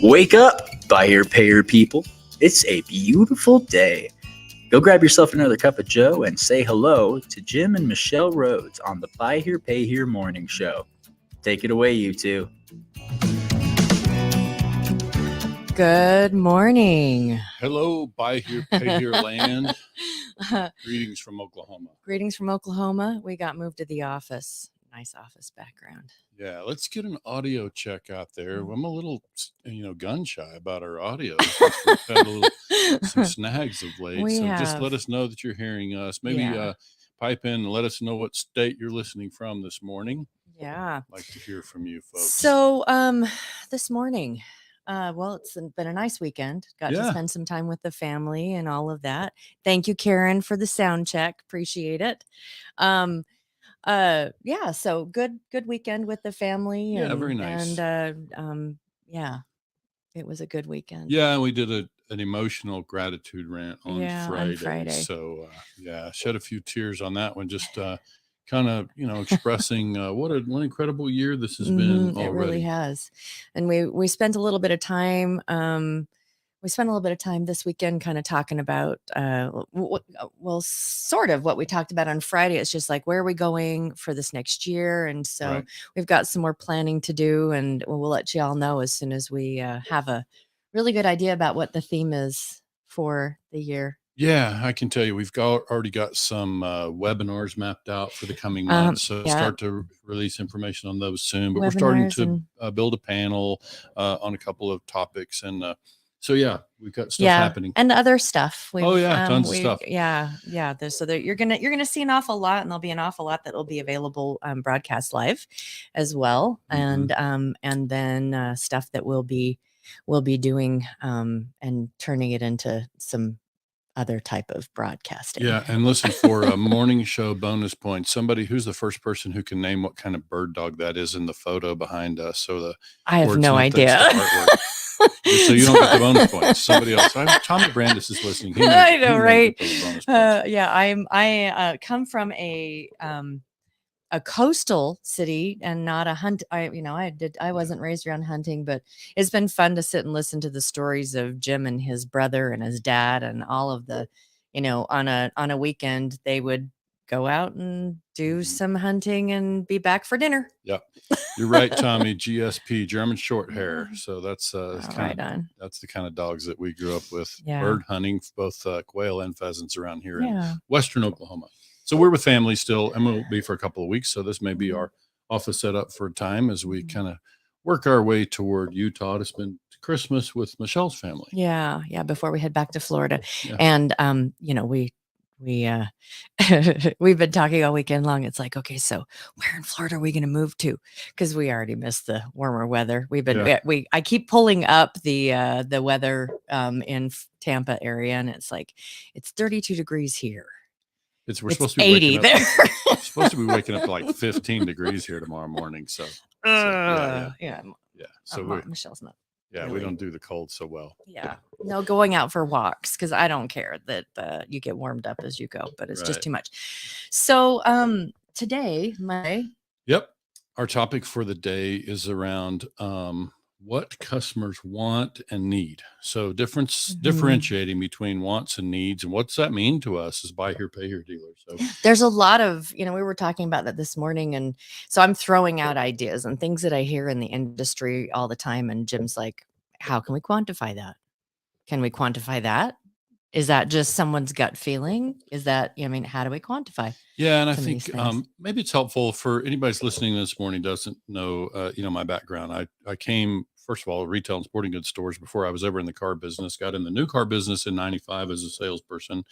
Wake up, buy here, pay here people. It's a beautiful day. Go grab yourself another cup of joe and say hello to Jim and Michelle Rhodes on the Buy Here, Pay Here morning show. Take it away, you two. Good morning. Hello, Buy Here, Pay Here land. Greetings from Oklahoma. Greetings from Oklahoma. We got moved to the office. Nice office background. Yeah, let's get an audio check out there. I'm a little, gun shy about our audio. We've had some snags of late. Just let us know that you're hearing us. Maybe pipe in and let us know what state you're listening from this morning. Yeah. I'd like to hear from you folks. So this morning, it's been a nice weekend. Got to spend some time with the family and all of that. Thank you, Karen, for the sound check. Appreciate it. So good weekend with the family. Yeah, very nice. And it was a good weekend. Yeah, we did an emotional gratitude rant on Friday. So shed a few tears on that one. Just kind of, expressing what an incredible year this has been already. It really has. And we spent a little bit of time. We spent a little bit of time this weekend kind of talking about, sort of what we talked about on Friday. It's just like, where are we going for this next year? And so we've got some more planning to do, and we'll let you all know as soon as we have a really good idea about what the theme is for the year. Yeah, I can tell you, we've already got some webinars mapped out for the coming months. So start to release information on those soon. But we're starting to build a panel on a couple of topics. And we've got stuff happening and other stuff. Tons of stuff. You're gonna see an awful lot, and there'll be an awful lot that will be available broadcast live as well, and then stuff that we'll be doing and turning it into some other type of broadcasting. Yeah, and listen, for a morning show bonus point, somebody who's the first person who can name what kind of bird dog that is in the photo behind us. I have no idea. So you don't get the bonus points. Somebody else. Tommy Brandis is listening. I know, right? I come from a coastal city and not a hunt. I wasn't raised around hunting, but it's been fun to sit and listen to the stories of Jim and his brother and his dad and all of the, on a weekend they would go out and do some hunting and be back for dinner. Yeah, you're right, Tommy. GSP, German short hair. So that's that's the kind of dogs that we grew up with. Yeah. Bird hunting, both quail and pheasants around here in Western Oklahoma. So we're with family still, and we'll be for a couple of weeks. So this may be our office set up for a time as we kind of work our way toward Utah to spend Christmas with Michelle's family. Yeah, before we head back to Florida. Yeah. And we've been talking all weekend long. It's like, okay, so where in Florida are we going to move to? Because we already missed the warmer weather. I keep pulling up the weather in Tampa area, and it's like it's 32 degrees here. We're supposed to be 80 there. Supposed to be waking up to like 15 degrees here tomorrow morning. So Michelle's not. Yeah, really. We don't do the cold so well. Yeah. No, going out for walks, because I don't care that you get warmed up as you go, but it's just too much. So today, our topic for the day is around what customers want and need. So differentiating between wants and needs, and what's that mean to us as buy here, pay here dealers. So there's a lot of, we were talking about that this morning. And so I'm throwing out ideas and things that I hear in the industry all the time. And Jim's like, how can we quantify that? Can we quantify that? Is that just someone's gut feeling? Is that, how do we quantify? Yeah. And I think maybe it's helpful for anybody's listening this morning doesn't know, my background. I came, first of all, retail and sporting goods stores before I was ever in the car business. Got in the new car business in 95 as a salesperson.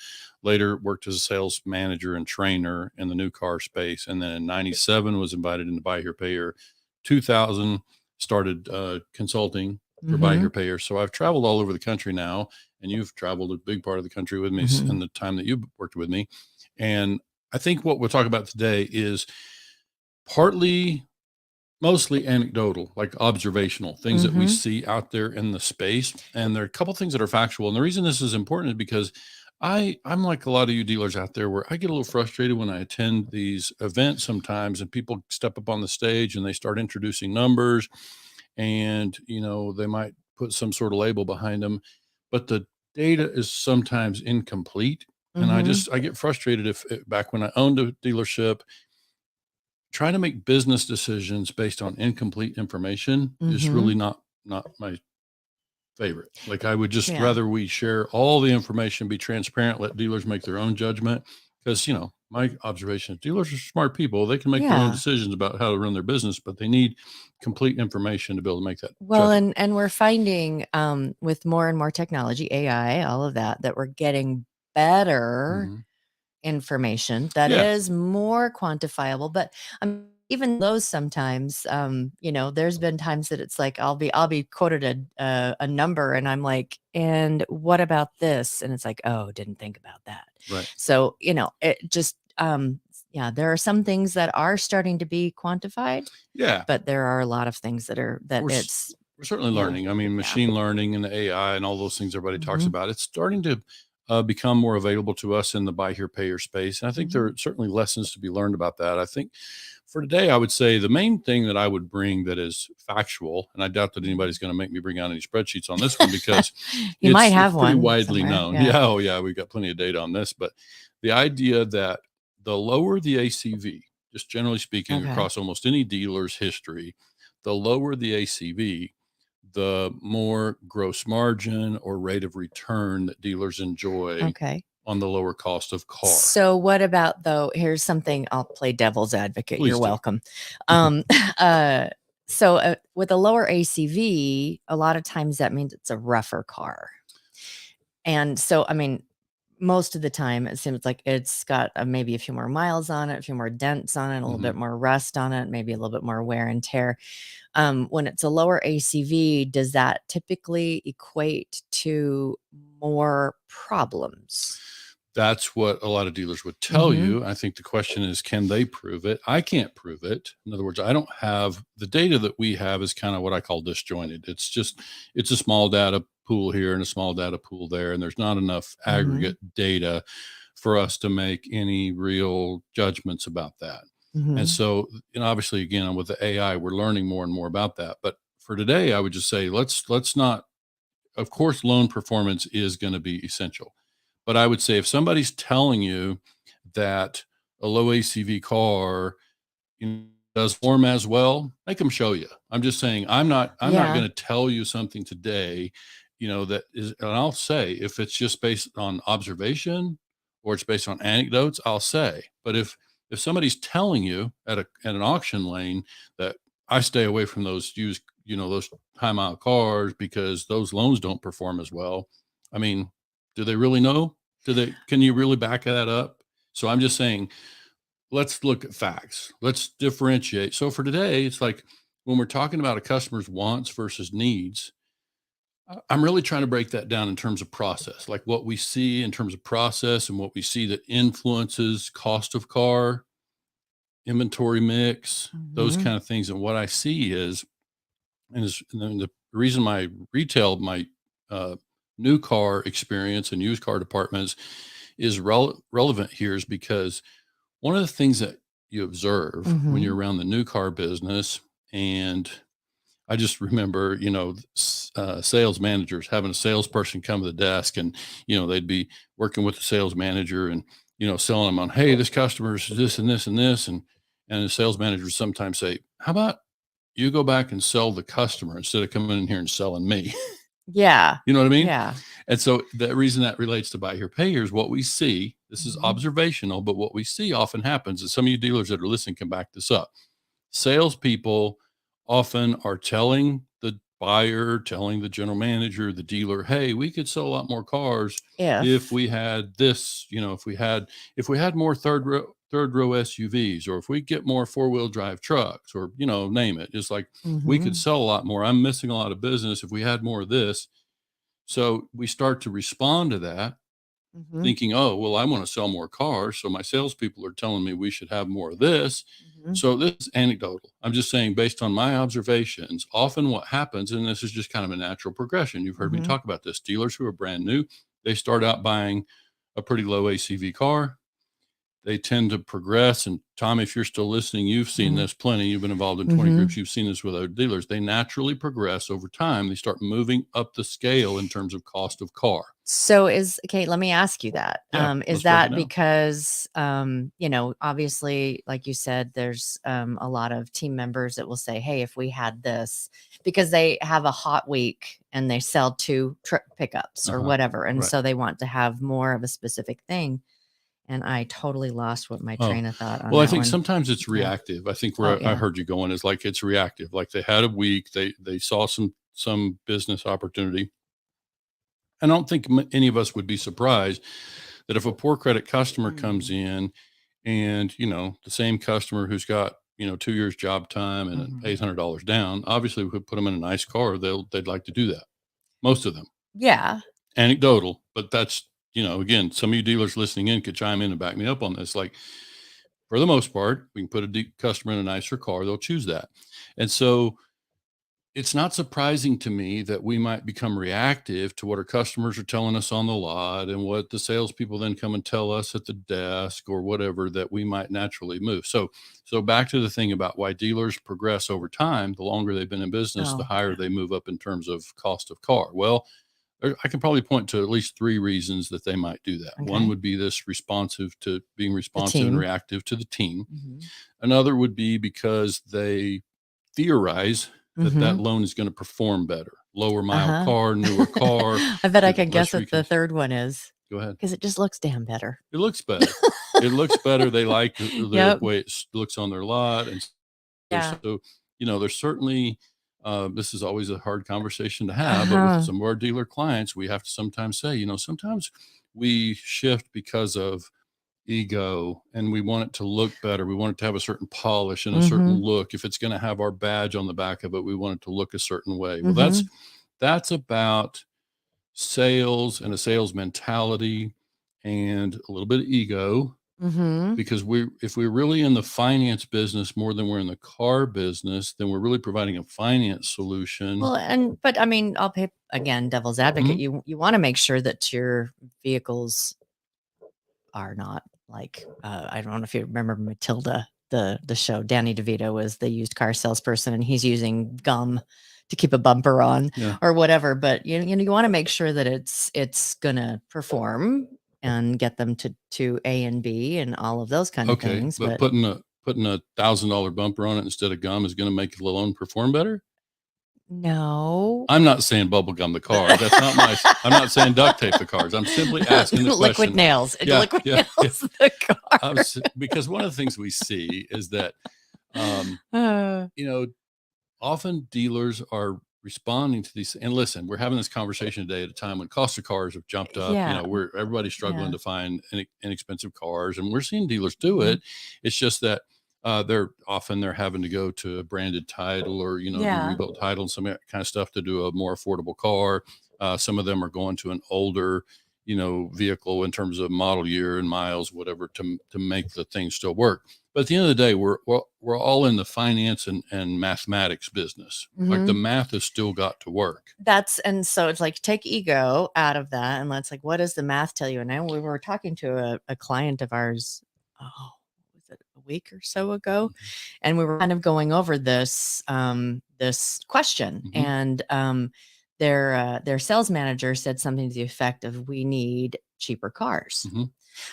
Later worked as a sales manager and trainer in the new car space. And then in 97 was invited into Buy Here, Pay Here. 2000 started consulting for Buy Here, Pay Here. So I've traveled all over the country now, and you've traveled a big part of the country with me in the time that you worked with me. And I think what we'll talk about today is mostly anecdotal, like observational things that we see out there in the space. And there are a couple things that are factual. And the reason this is important is because I'm like a lot of you dealers out there where I get a little frustrated when I attend these events sometimes and people step up on the stage and they start introducing numbers and, they might put some sort of label behind them, but the data is sometimes incomplete. And Mm-hmm. I get frustrated if back when I owned a dealership, trying to make business decisions based on incomplete information is Mm-hmm. really not my favorite. Like I would just Yeah. rather we share all the information, be transparent, let dealers make their own judgment. Because my observation is dealers are smart people. They can make their own Yeah. decisions about how to run their business, but they need complete information to be able to make that Well, judgment. and we're finding with more and more technology, AI, all of that, that we're getting better Mhm. information that Yeah. is more quantifiable. But even those sometimes, there's been times that it's like I'll be quoted a number, and I'm like, and what about this? And it's like, oh, didn't think about that. Right. So it just yeah, there are some things that are starting to be quantified, Yeah. but there are a lot of things that We're, s- it's we're certainly yeah, learning. I mean, yeah. machine learning and the AI and all those things everybody talks Mhm, about, it's starting to become more available to us in the buy here, pay here space. And I think there mhm, are certainly lessons to be learned about that. I think for today, I would say the main thing that I would bring that is factual, and I doubt that anybody's going to make me bring out any spreadsheets on this one because You might it's have pretty one widely somewhere, known. yeah. Yeah, oh yeah, we've got plenty of data on this, but the idea that the lower the ACV, just generally speaking, Okay, across almost any dealer's history, the lower the ACV, the more gross margin or rate of return that dealers enjoy okay. on the lower cost of car. So what about though, here's something, I'll play devil's advocate, you're Please do. welcome. Um, uh, so with a lower ACV, a lot of times that means it's a rougher car. And so, I mean, most of the time it seems like it's got maybe a few more miles on it, a few more dents on it, a little Mhm. bit more rust on it, maybe a little bit more wear and tear. When it's a lower ACV, does that typically equate to more problems? That's what a lot of dealers would tell Mm-hmm. you. I think the question is, can they prove it? I can't prove it. In other words, I don't have the data that we have is kind of what I call disjointed. It's a small data pool here and a small data pool there, and there's not enough Mm-hmm. aggregate data for us to make any real judgments about that. And Mm-hmm. so, obviously, again, with the AI, we're learning more and more about that. But for today, I would just say let's not. Of course, loan performance is going to be essential, but I would say if somebody's telling you that a low ACV car does form as well, make them show you. I'm just saying I'm not Yeah. going to tell you something today, that is, and I'll say if it's just based on observation or it's based on anecdotes, I'll say. But if somebody's telling you at an auction lane that I stay away from those used, those high mile cars because those loans don't perform as well. I mean, do they really know? Can you really back that up? So I'm just saying, let's look at facts. Let's differentiate. So for today, it's like when we're talking about a customer's wants versus needs, I'm really trying to break that down in terms of process, like what we see in terms of process and what we see that influences cost of car, inventory mix, those Mm-hmm. kind of things. And what I see and then the reason my uh, new car experience and used car departments is relevant here is because one of the things that you observe when Mm-hmm. you're around the new car business, and I just remember, sales managers having a salesperson come to the desk, and they'd be working with the sales manager, and selling them on, hey, this customer's this and this and this, and the sales manager would sometimes say, how about you go back and sell the customer instead of coming in here and selling me? Yeah. You know what I mean? Yeah. And so the reason that relates to buy here, pay here is what we see. This is Mm-hmm. observational, but what we see often happens, and some of you dealers that are listening can back this up. Salespeople often are telling the buyer, telling the general manager, the dealer, hey, we could sell a lot more cars if If we had this, if we had more third row SUVs, or if we get more four-wheel drive trucks, or name it. It's like we could Mm-hmm. sell a lot more. I'm missing a lot of business if we had more of this. So we start to respond to that Mm-hmm. thinking, oh, well, I want to sell more cars. So my salespeople are telling me we should have more of this. Mm-hmm. So this is anecdotal. I'm just saying, based on my observations, often what happens, and this is just kind of a natural progression. You've heard me Mm-hmm. talk about this. Dealers who are brand new, they start out buying a pretty low ACV car. they tend to progress. And Tom, if you're still listening, you've seen this plenty. You've been involved in 20 groups. You've seen this with other dealers. They naturally progress over time. They start moving up the scale in terms of cost of car. So okay, let me ask you that. Yeah, Is let's break it that down. because, obviously, like you said, there's a lot of team members that will say, hey, if we had this, because they have a hot week and they sell 2 truck pickups or whatever. And right. so they want to have more of a specific thing. And I totally lost what my train of thought on Well, that I think one. sometimes it's reactive. I think where I heard you going is like it's reactive. Like they had a week, they saw some business opportunity. I don't think any of us would be surprised that if a poor credit customer comes in and, the same customer who's got, 2 years job time and $800 down, obviously we could put them in a nice car. They'd like to do that. Most of them. Yeah. Anecdotal, but that's, again, some of you dealers listening in could chime in and back me up on this. Like for the most part, we can put a customer in a nicer car. They'll choose that. And so it's not surprising to me that we might become reactive to what our customers are telling us on the lot and what the salespeople then come and tell us at the desk or whatever, that we might naturally move. So back to the thing about why dealers progress over time. The longer they've been in business, the higher they move up in terms of cost of car. Well, I can probably point to at least 3 reasons that they might do that. One would be this being responsive and reactive to the team. Another would be because they theorize that loan is going to perform better, lower mile car, newer car. I bet I can guess what the third one is. Go ahead. Because it just looks damn better. It looks better. It looks better. They like the way it looks on their lot. And so, there's certainly, this is always a hard conversation to have, but with some of our dealer clients, we have to sometimes say, sometimes we shift because of ego and we want it to look better. We want it to have a certain polish and a certain look. If it's going to have our badge on the back of it, we want it to look a certain way. Well, that's about sales and a sales mentality and a little bit of ego. Because if we're really in the finance business more than we're in the car business, then we're really providing a finance solution. Well, but I mean, I'll pay again, devil's advocate. You want to make sure that your vehicles are not like, I don't know if you remember Matilda, the show. Danny DeVito was the used car salesperson, and he's using gum to keep a bumper on or whatever. But you want to make sure that it's gonna perform and get them to A and B and all of those kind of things. But putting a $1,000 bumper on it instead of gum is going to make the loan perform better. No, I'm not saying bubble gum the car. That's not my. I'm not saying duct tape the cars. I'm simply asking the liquid question. nails. Liquid nails the car. Because one of the things we see is that, often dealers are responding to these. And listen, we're having this conversation today at a time when cost of cars have jumped up. Everybody's struggling to find inexpensive cars, and we're seeing dealers do it. It's just that they're having to go to a branded title or rebuilt title and some kind of stuff to do a more affordable car. Some of them are going to an older vehicle in terms of model year and miles, whatever, to make the thing still work. But at the end of the day, we're all in the finance and mathematics business. Like the math has still got to work. And so it's like, take ego out of that. And let's what does the math tell you? And now we were talking to a client of ours, was it a week or so ago? And we were kind of going over this question. And their sales manager said something to the effect of, we need cheaper cars.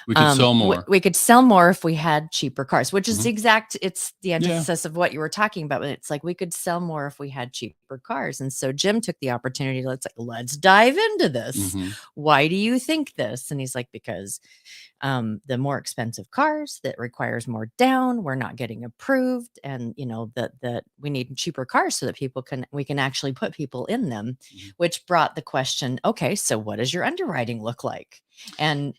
We could sell more. We could sell more if we had cheaper cars, which is it's the antithesis of what you were talking about. It's like, we could sell more if we had cheaper cars. And so Jim took the opportunity. Let's dive into this. Why do you think this? And he's like, because the more expensive cars, that requires more down, we're not getting approved. And that we need cheaper cars so that we can actually put people in them, which brought the question, okay, so what does your underwriting look like? And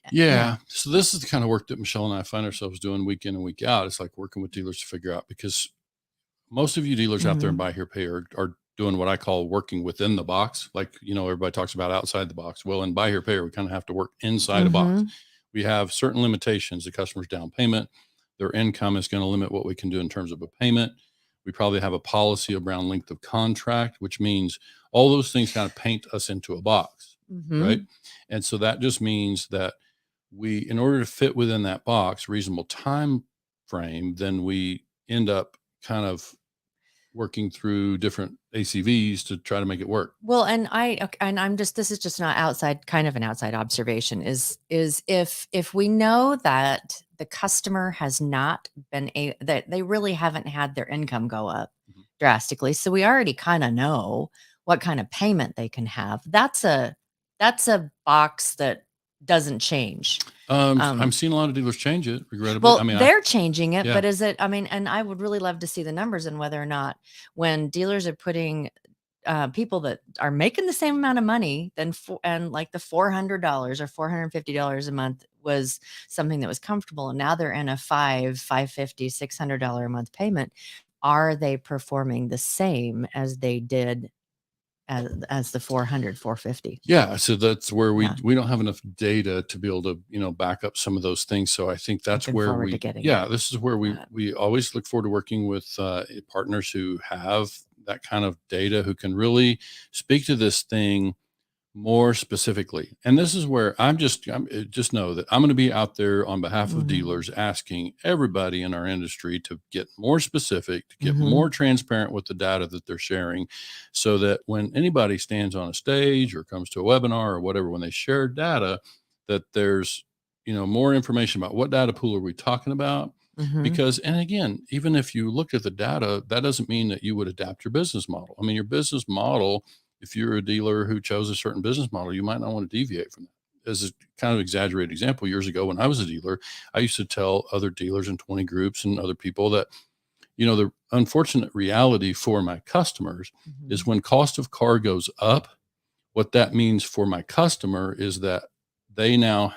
so this is the kind of work that Michelle and I find ourselves doing week in and week out. It's like working with dealers to figure out, because most of you dealers out there in Buy Here Pay are doing what I call working within the box. Like, everybody talks about outside the box. Well, in Buy Here Pay, we kind of have to work inside a box. We have certain limitations. The customer's down payment, their income is going to limit what we can do in terms of a payment. We probably have a policy around length of contract, which means all those things kind of paint us into a box. Right. And so that just means that in order to fit within that box, reasonable time frame, then we end up kind of working through different ACVs to try to make it work. Well, and I'm just, this is just not outside, kind of an outside observation is if we know that the customer has not been that they really haven't had their income go up Mhm. drastically. So we already kind of know what kind of payment they can have. That's a box that doesn't change. I'm seeing a lot of dealers change it, regrettably. Well, I mean, they're changing it, yeah. but is it, I mean, and I would really love to see the numbers and whether or not when dealers are putting people that are making the same amount of money than and like the $400 or $450 a month was something that was comfortable, and now they're in a $550, $600 a month payment. Are they performing the same as they did as the 400, 450? Yeah, so that's where Yeah. we don't have enough data to be able to, back up some of those things. So I think that's Looking where forward to getting this is where that. we always look forward to working with partners who have that kind of data, who can really speak to this thing more specifically. And this is where just know that I'm going to be out there on behalf of Mhm. dealers, asking everybody in our industry to get more specific, to get Mhm. more transparent with the data that they're sharing, so that when anybody stands on a stage or comes to a webinar or whatever, when they share data, that there's, more information about what data pool are we talking about. Mhm. Because, and again, even if you look at the data, that doesn't mean that you would adapt your business model. I mean, your business model, if you're a dealer who chose a certain business model, you might not want to deviate from that. As a kind of exaggerated example, years ago when I was a dealer, I used to tell other dealers in 20 groups and other people that, the unfortunate reality for my customers is Mhm. when cost of car goes up, what that means for my customer is that they now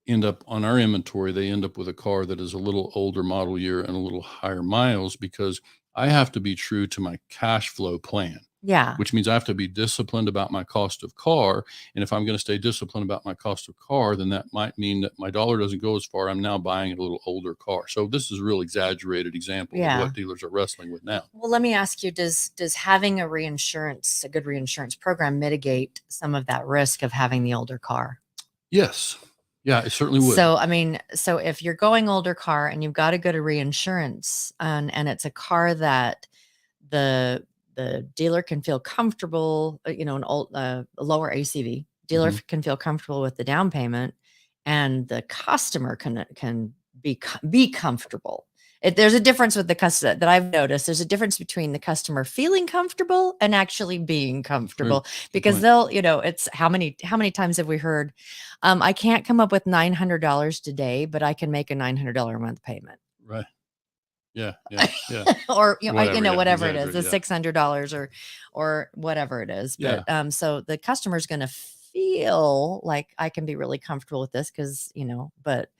end up on our inventory, they end up with a car that is a little older model year and a little higher miles, because I have to be true to my cash flow plan, Yeah. which means I have to be disciplined about my cost of car. And if I'm going to stay disciplined about my cost of car, then that might mean that my dollar doesn't go as far. I'm now buying a little older car. So this is a real exaggerated example of Yeah. what dealers are wrestling with now. Well, let me ask you, does having a good reinsurance program mitigate some of that risk of having the older car? Yes. Yeah, it certainly would. So, I mean, so if you're going older car and you've got to go to reinsurance, and it's a car that the dealer can feel comfortable, a lower ACV dealer Mhm. can feel comfortable with the down payment, and the customer can be comfortable. There's a difference with the customer that I've noticed. There's a difference between the customer feeling comfortable and actually being comfortable, because point. they'll, it's how many times have we heard, I can't come up with $900 today, but I can make a $900 a month payment. Right. Yeah. Yeah. Yeah. Or Whatever, yeah, whatever it is, the exaggerate, yeah. $600 or whatever it is. Yeah. But so the customer's going to feel like I can be really comfortable with this, because but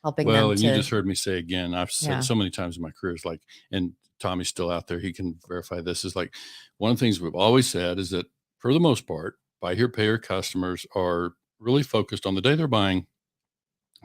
helping Well, them and you to, just heard me say again, I've yeah. said so many times in my career, is like, and Tommy's still out there, he can verify this, is like, one of the things we've always said is that for the most part, buy here, pay here customers are really focused on the day they're buying.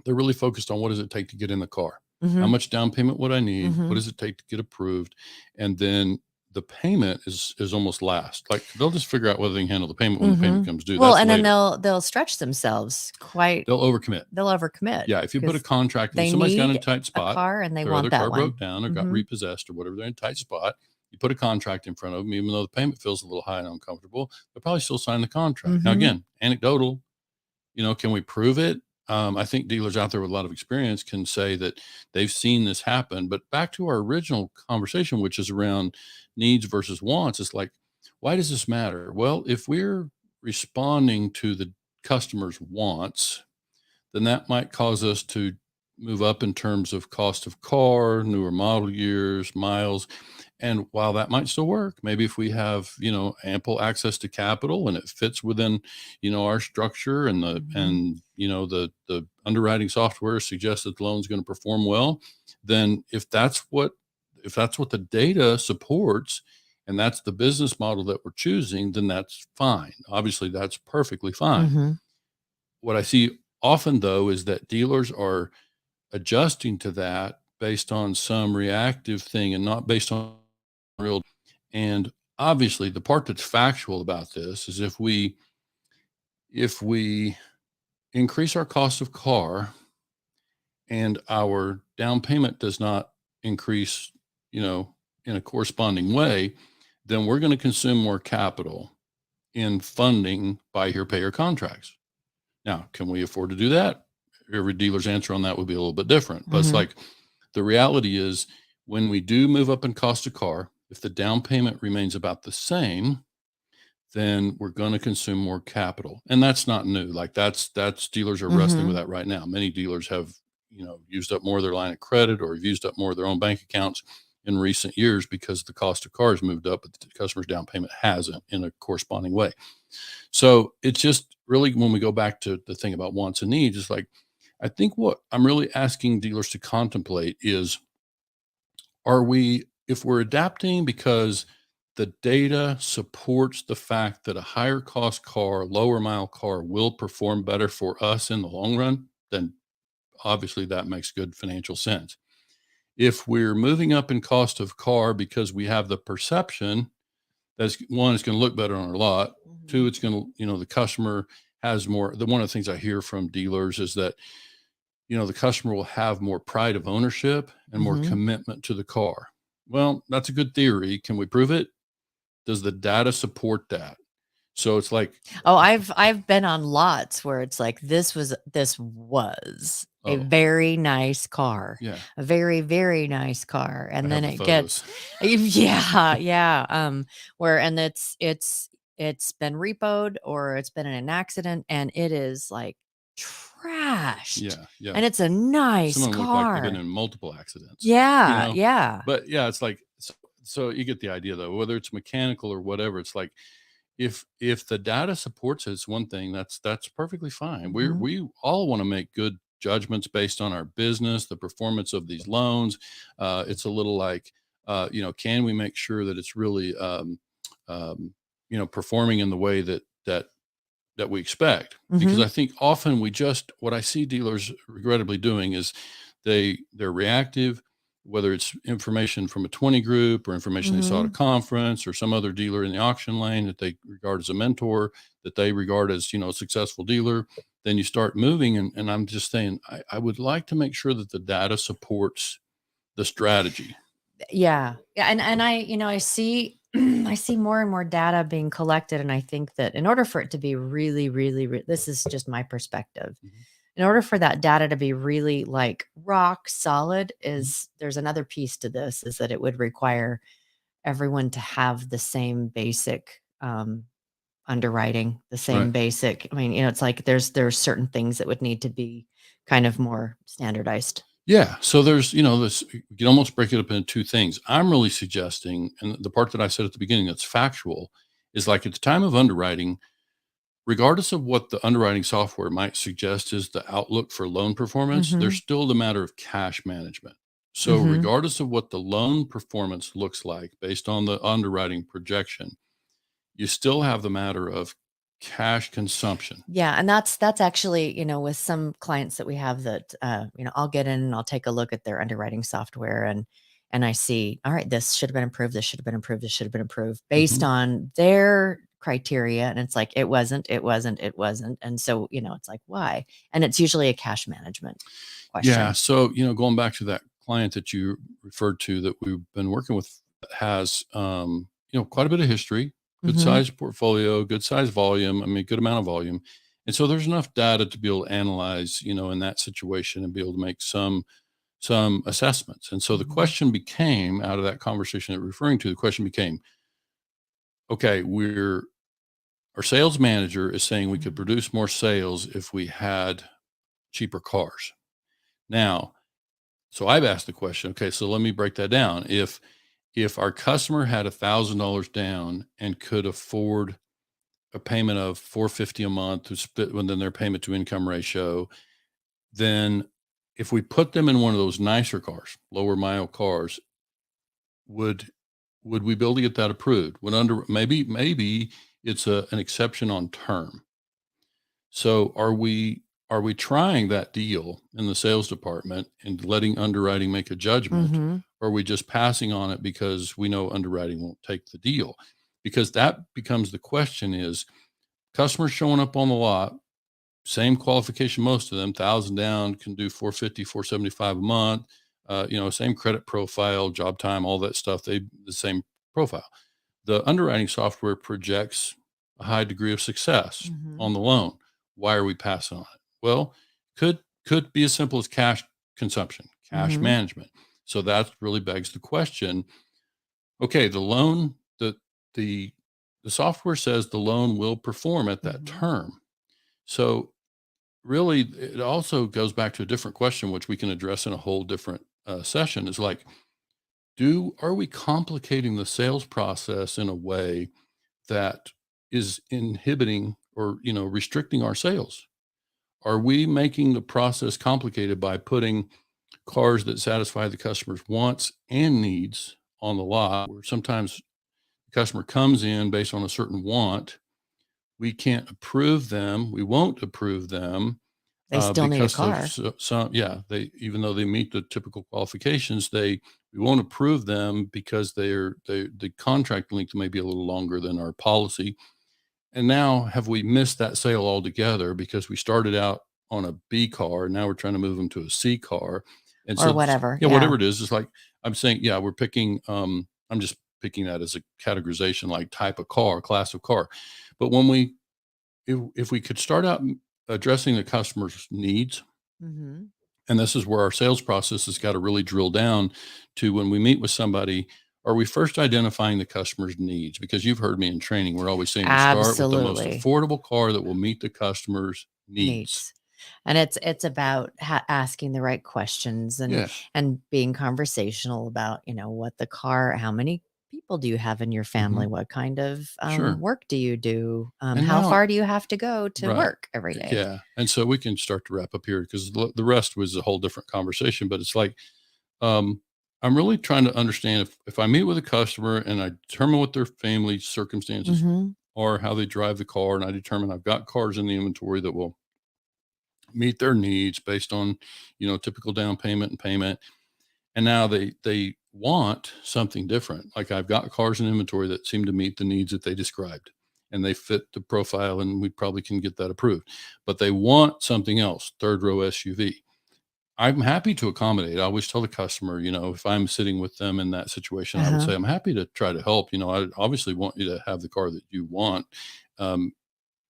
They're really focused on, what does it take to get in the car? How Mhm. much down payment would I need? What Mhm. does it take to get approved? And then the payment is almost last. Like, they'll just figure out whether they can handle the payment when the payment Mhm. comes due. Well, That's and then later. they'll stretch themselves quite. They'll overcommit. They'll overcommit. Yeah, if you put a 'Cause contract in, they somebody's got in a need tight a spot, car and they their want other that car broke one. down or got Mhm. repossessed or whatever, they're in a tight spot. You put a contract in front of them, even though the payment feels a little high and uncomfortable, they'll probably still sign the contract. Now, Mhm. again, anecdotal, can we prove it? I think dealers out there with a lot of experience can say that they've seen this happen. But back to our original conversation, which is around needs versus wants, it's like, why does this matter? Well, if we're responding to the customer's wants, then that might cause us to move up in terms of cost of car, newer model years, miles. And while that might still work, maybe if we have, ample access to capital and it fits within, our structure, and Mhm. the underwriting software suggests that the loan's going to perform well, then if that's what the data supports, and that's the business model that we're choosing, then that's fine. Obviously, that's perfectly fine. Mhm. What I see often, though, is that dealers are adjusting to that based on some reactive thing and not based on real. And obviously, the part that's factual about this is if we increase our cost of car and our down payment does not increase, in a corresponding way, then we're going to consume more capital in funding buy here, pay here contracts. Now, can we afford to do that? Every dealer's answer on that would be a little bit different. But it's like the reality is when we do move up in cost of car, if the down payment remains about the same, then we're going to consume more capital. And that's not new. Like that's dealers are wrestling with that right now. Many dealers have, used up more of their line of credit or have used up more of their own bank accounts in recent years because the cost of cars moved up, but the customer's down payment hasn't in a corresponding way. So it's just really when we go back to the thing about wants and needs, it's like, I think what I'm really asking dealers to contemplate is, if we're adapting because the data supports the fact that a higher cost car, lower mile car will perform better for us in the long run, then obviously that makes good financial sense. If we're moving up in cost of car because we have the perception that's one, it's going to look better on our lot. Two, it's going to, the customer has more. One of the things I hear from dealers is that, the customer will have more pride of ownership and more commitment to the car. Well, that's a good theory. Can we prove it? Does the data support that? So it's like, oh, I've been on lots where it's like this was a very nice car. Yeah. A very, very nice car. And then it photos. gets yeah. Where and it's been repoed or it's been in an accident and it is like trashed. Yeah. And it's a nice Someone looked car. like they've been in multiple accidents. Yeah. Yeah. But yeah, it's like so you get the idea though, whether it's mechanical or whatever, it's like if the data supports it, it's one thing, that's perfectly fine. We all want to make good judgments based on our business, the performance of these loans. It's a little like, can we make sure that it's really, performing in the way that we expect? Because I think often what I see dealers regrettably doing is they're reactive, whether it's information from a 20 group or information they saw at a conference or some other dealer in the auction lane that they regard as a mentor, that they regard as, a successful dealer. Then you start moving. And I'm just saying, I would like to make sure that the data supports the strategy. Yeah. And I see, I see more and more data being collected. And I think that in order for it to be really, really, this is just my perspective. In order for that data to be really like rock solid there's another piece to this is that it would require everyone to have the same basic, underwriting, the same basic. I mean, it's like there's certain things that would need to be kind of more standardized. Yeah. So there's, this, you can almost break it up into two things. I'm really suggesting, and the part that I said at the beginning that's factual is like at the time of underwriting, regardless of what the underwriting software might suggest is the outlook for loan performance, there's still the matter of cash management. So regardless of what the loan performance looks like based on the underwriting projection, you still have the matter of cash consumption. Yeah. And that's actually, with some clients that we have that, I'll get in and I'll take a look at their underwriting software and I see, all right, this should have been improved. This should have been improved. This should have been improved based on their criteria. And it's like, it wasn't. And so, it's like, why? And it's usually a cash management question. Yeah. So, going back to that client that you referred to that we've been working with has, quite a bit of history, good size portfolio, good size volume. I mean, good amount of volume. And so there's enough data to be able to analyze, in that situation and be able to make some assessments. And so the question became out of that conversation that we're referring to, the question became, okay, our sales manager is saying we could produce more sales if we had cheaper cars. Now, so I've asked the question, okay, so let me break that down. If our customer had $1,000 down and could afford a payment of $450 a month to split within their payment to income ratio, then if we put them in one of those nicer cars, lower mile cars, would we be able to get that approved? Maybe it's an exception on term. So are we trying that deal in the sales department and letting underwriting make a judgment? Or are we just passing on it because we know underwriting won't take the deal? Because that becomes the question is customers showing up on the lot same qualification, most of them, 1,000 down, can do 450, 475 a month, same credit profile, job time, all that stuff, the same profile. The underwriting software projects a high degree of success Mhm. on the loan. Why are we passing on it? Well, could be as simple as cash consumption, cash Mhm. management. So that really begs the question, okay, the loan, the the software says the loan will perform at that Mhm. term. So really, it also goes back to a different question, which we can address in a whole different session. Is like, are we complicating the sales process in a way that is inhibiting or restricting our sales? Are we making the process complicated by putting cars that satisfy the customer's wants and needs on the lot, where sometimes the customer comes in based on a certain want, we can't approve them, we won't approve them, They still need a because of car. some, yeah, they, even though they meet the typical qualifications, we won't approve them because the contract length may be a little longer than our policy. And now, have we missed that sale altogether because we started out on a B car, now we're trying to move them to a C car, and Or so whatever, yeah, yeah. whatever it is, it's like I'm saying, yeah, we're picking. I'm just picking that as a categorization, like type of car, class of car. But when if we could start out addressing the customer's needs, Mhm. and this is where our sales process has got to really drill down to, when we meet with somebody, are we first identifying the customer's needs? Because you've heard me in training, we're always saying we start with the most Absolutely. affordable car that will meet the customer's needs. Needs. And it's about asking the right questions Yeah. and being conversational about, what the car, how many people do you have in your family? Hmm. What kind of Sure. work do you do? And How now, far do you have to go to right. work every day? Yeah. And so we can start to wrap up here, because the rest was a whole different conversation. But it's like, um, I'm really trying to understand, if I meet with a customer and I determine what their family circumstances Hmm. are, how they drive the car, and I determine I've got cars in the inventory that will meet their needs based on, typical down payment and payment. And now they want something different. Like, I've got cars in inventory that seem to meet the needs that they described, and they fit the profile, and we probably can get that approved. But they want something else, third row SUV. I'm happy to accommodate. I always tell the customer, if I'm sitting with them in that situation, I would Uh-huh. say, I'm happy to try to help. I obviously want you to have the car that you want. Um,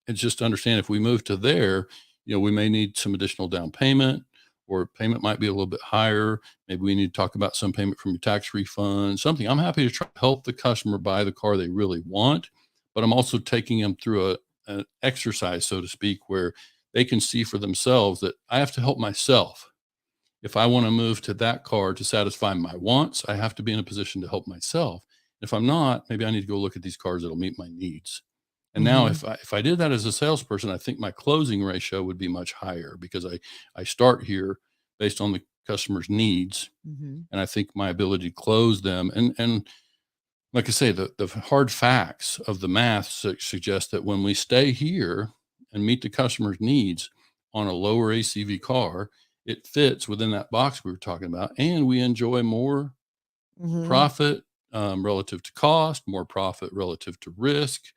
and just to understand, if we move to there, we may need some additional down payment, or payment might be a little bit higher. Maybe we need to talk about some payment from your tax refund, something. I'm happy to try to help the customer buy the car they really want, but I'm also taking them through an exercise, so to speak, where they can see for themselves that I have to help myself. If I want to move to that car to satisfy my wants, I have to be in a position to help myself. If I'm not, maybe I need to go look at these cars that'll meet my needs. And now, Hmm. if I did that as a salesperson, I think my closing ratio would be much higher, because I start here based on the customer's needs, Hmm. and I think my ability to close them, and like I say, the hard facts of the math suggest that when we stay here and meet the customer's needs on a lower ACV car, it fits within that box we were talking about, and we enjoy more Hmm. profit relative to cost, more profit relative to risk.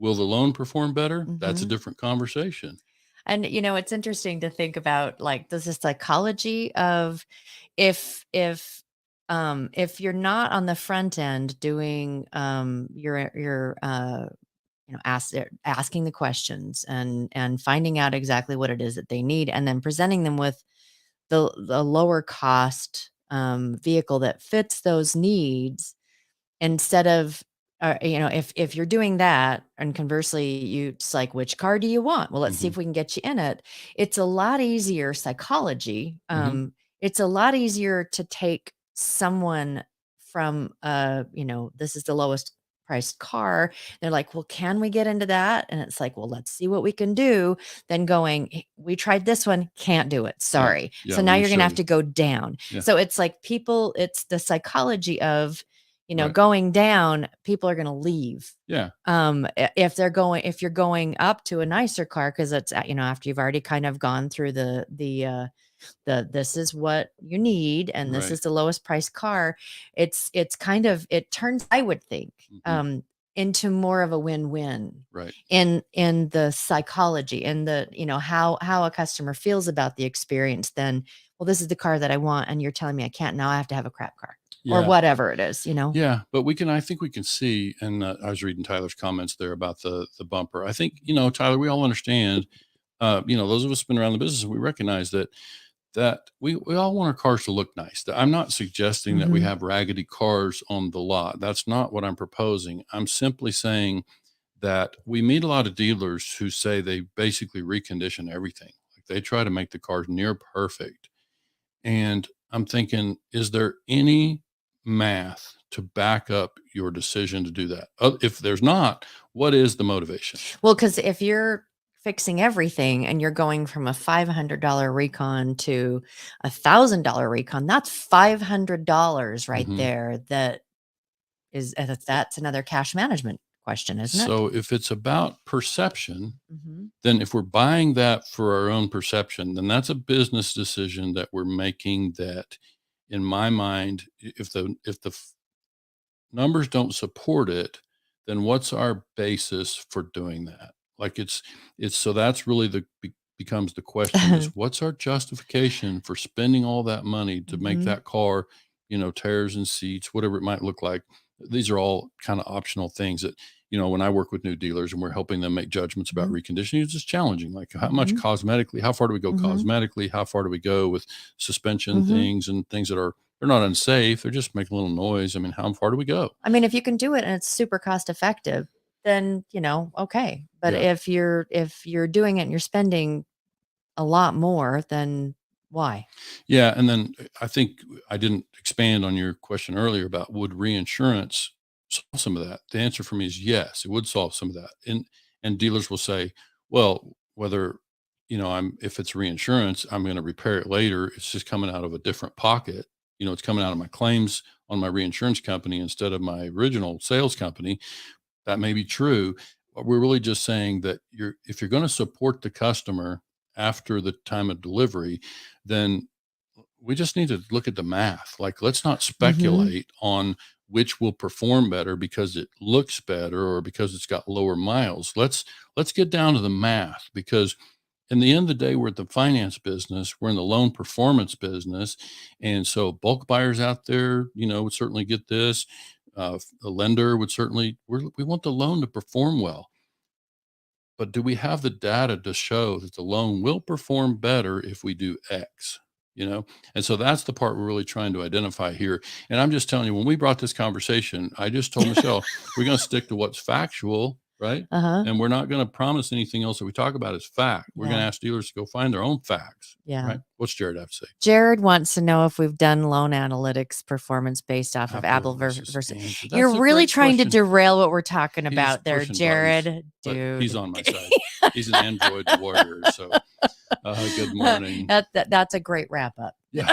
Will the loan perform better? That's a Hmm. different conversation. And it's interesting to think about, like, this is psychology of, if you're not on the front end doing your asking the questions and finding out exactly what it is that they need, and then presenting them with the lower cost vehicle that fits those needs, instead of if you're doing that, and conversely, it's like, which car do you want? Well, let's see Hmm. if we can get you in it. It's a lot easier psychology. Hmm. It's a lot easier to take someone from this is the lowest priced car. They're like, well, can we get into that? And it's like, well, let's see what we can do. Then going, "Hey, we tried this one, can't do it. Yeah. Sorry." Yeah. So now Let me you're gonna show have you. to go down. Yeah. So it's like, it's the psychology of, Right. going down, people are going to leave. Yeah. If you're going up to a nicer car, because it's, after you've already kind of gone through this is what you need, and this Right. is the lowest price car. It's kind of, it turns, I would think, Hmm. into more of a win-win, Right. in the psychology and the, how a customer feels about the experience, then, well, this is the car that I want, and you're telling me I can't, now I have to have a crap car, or whatever it is, Yeah, but I think we can see, and I was reading Tyler's comments there about the bumper. I think, Tyler, we all understand, those of us who've been around the business, we recognize that we all want our cars to look nice. I'm not suggesting that we have raggedy cars on the lot. That's not what I'm proposing. I'm simply saying that we meet a lot of dealers who say they basically recondition everything. Like they try to make the cars near perfect. And I'm thinking, is there any math to back up your decision to do that? If there's not, what is the motivation? Well, because if you're fixing everything and you're going from a $500 recon to $1,000 recon, that's $500 right there. That's another cash management question, isn't it? So if it's about perception, then if we're buying that for our own perception, then that's a business decision that we're making that, in my mind, if the numbers don't support it, then what's our basis for doing that? Like it's so that's really becomes the question is what's our justification for spending all that money to make that car, tires and seats, whatever it might look like. These are all kind of optional things that, when I work with new dealers and we're helping them make judgments about reconditioning, it's just challenging. Like how much cosmetically, how far do we go cosmetically? How far do we go with suspension things and things that they're not unsafe. They're just making a little noise. I mean, how far do we go? I mean, if you can do it and it's super cost effective, then, okay. But if you're doing it and you're spending a lot more, then why? Yeah. And then I think I didn't expand on your question earlier about would reinsurance solve some of that? The answer for me is yes, it would solve some of that. And dealers will say, well, whether, if it's reinsurance, I'm going to repair it later. It's just coming out of a different pocket. It's coming out of my claims on my reinsurance company instead of my original sales company. That may be true, but we're really just saying that if you're going to support the customer after the time of delivery, then we just need to look at the math. Like, let's not speculate on which will perform better because it looks better or because it's got lower miles. Let's get down to the math, because in the end of the day, we're at the finance business. We're in the loan performance business. And so bulk buyers out there, would certainly get this. A lender would certainly, we want the loan to perform well. But do we have the data to show that the loan will perform better if we do X? And so that's the part we're really trying to identify here. And I'm just telling you, when we brought this conversation, I just told Michelle, we're going to stick to what's factual, right? And we're not going to promise anything else that we talk about as fact. We're going to ask dealers to go find their own facts. Right? What's Jared have to say? Jared wants to know if we've done loan analytics performance based off of Apple versus. You're really trying to derail what we're talking about there, Jared. Dude, he's on my side. He's an Android warrior. So good morning. That's a great wrap up. Yeah.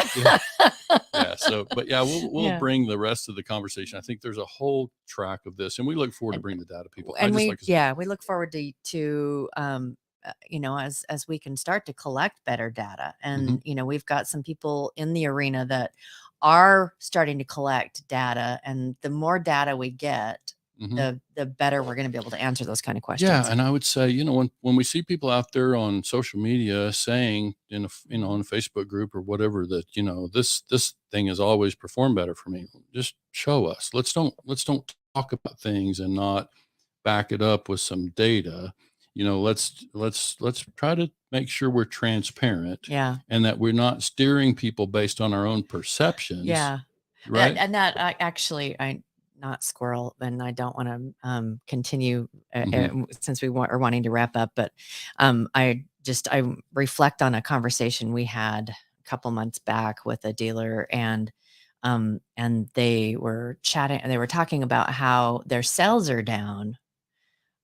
So, but we'll bring the rest of the conversation. I think there's a whole track of this, and we look forward to bringing the data people. And we look forward to as we can start to collect better data, and we've got some people in the arena that are starting to collect data, and the more data we get, the better we're going to be able to answer those kind of questions. Yeah, and I would say, when we see people out there on social media saying in a on a Facebook group or whatever that this thing has always performed better for me, just show us. Let's don't talk about things and not back it up with some data. Let's try to make sure we're transparent. Yeah, and that we're not steering people based on our own perceptions. Yeah, right. And that I not squirrel, and I don't want to continue since we are wanting to wrap up, but I reflect on a conversation we had a couple months back with a dealer, and they were chatting, and they were talking about how their sales are down,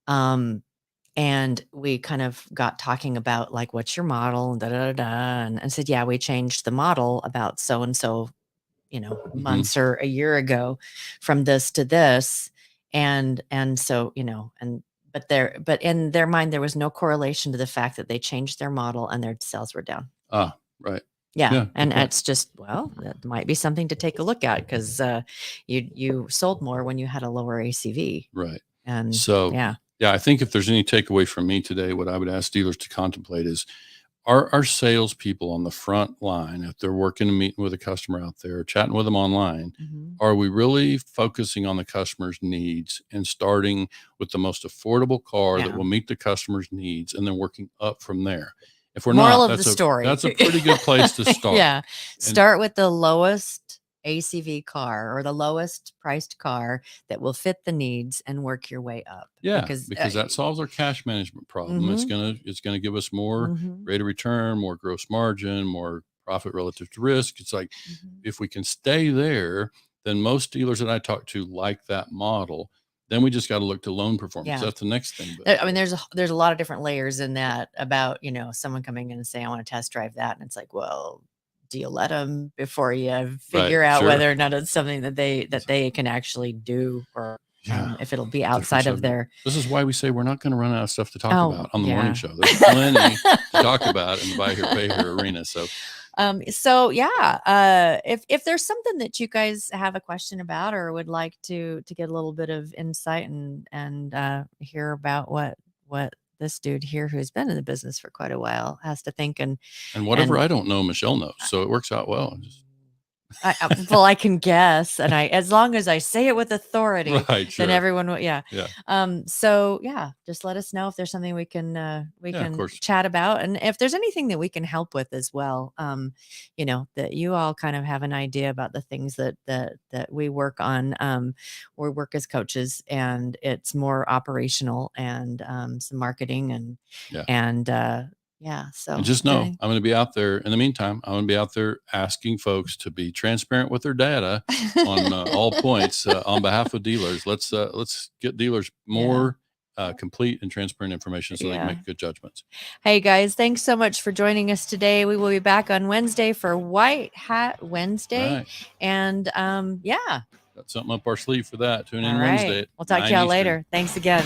and we kind of got talking about, like, what's your model, and said, yeah, we changed the model about so and so, months or a year ago, from this to this. And so, but in their mind, there was no correlation to the fact that they changed their model and their sales were down. Right. Yeah. And it's just, well, that might be something to take a look at, because you sold more when you had a lower ACV. Right. And So, yeah, I think if there's any takeaway from me today, what I would ask dealers to contemplate is, are our salespeople on the front line, if they're working and meeting with a customer out there, chatting with them online, mhm. are we really focusing on the customer's needs and starting with the most affordable car that Yeah. will meet the customer's needs and then working up from there? If we're Moral not, of the story. that's a pretty good place to start. Yeah. And- Start with the lowest ACV car or the lowest priced car that will fit the needs and work your way up. Yeah, because that solves our cash management problem. It's gonna give us more mhm, rate of return, more gross margin, more profit relative to risk. It's like, mhm. if we can stay there, then most dealers that I talk to like that model. Then we just got to look to loan performance. Yeah. That's the next thing. But I mean, there's a lot of different layers in that about, someone coming in and saying, I want to test drive that. And it's like, well, do you let them before you figure out sure. whether or not it's something that they can actually do, or Yeah, if it'll be different outside of subject. their. This is why we say we're not going to run out of stuff to talk Oh, about on the yeah. morning show. There's plenty to talk about in the buy here, pay here arena. So if there's something that you guys have a question about or would like to get a little bit of insight and hear about what this dude here who's been in the business for quite a while has to think, and whatever I don't know, Michelle knows. So it works out well. well, I can guess, and as long as I say it with authority, Right, sure. then everyone will. Yeah. Yeah. So just let us know if there's something we can of course. chat about, and if there's anything that we can help with as well. That you all kind of have an idea about the things that we work on. We work as coaches, and it's more operational and some marketing and So And just know, I'm going to be out there. In the meantime, I'm going to be out there asking folks to be transparent with their data on all points on behalf of dealers. Let's get dealers more complete and transparent information so they can make good judgments. Hey guys, thanks so much for joining us today. We will be back on Wednesday for White Hat Wednesday, Right. and got something up our sleeve for that. Tune in all right. Wednesday. We'll talk to y'all later. Thanks again.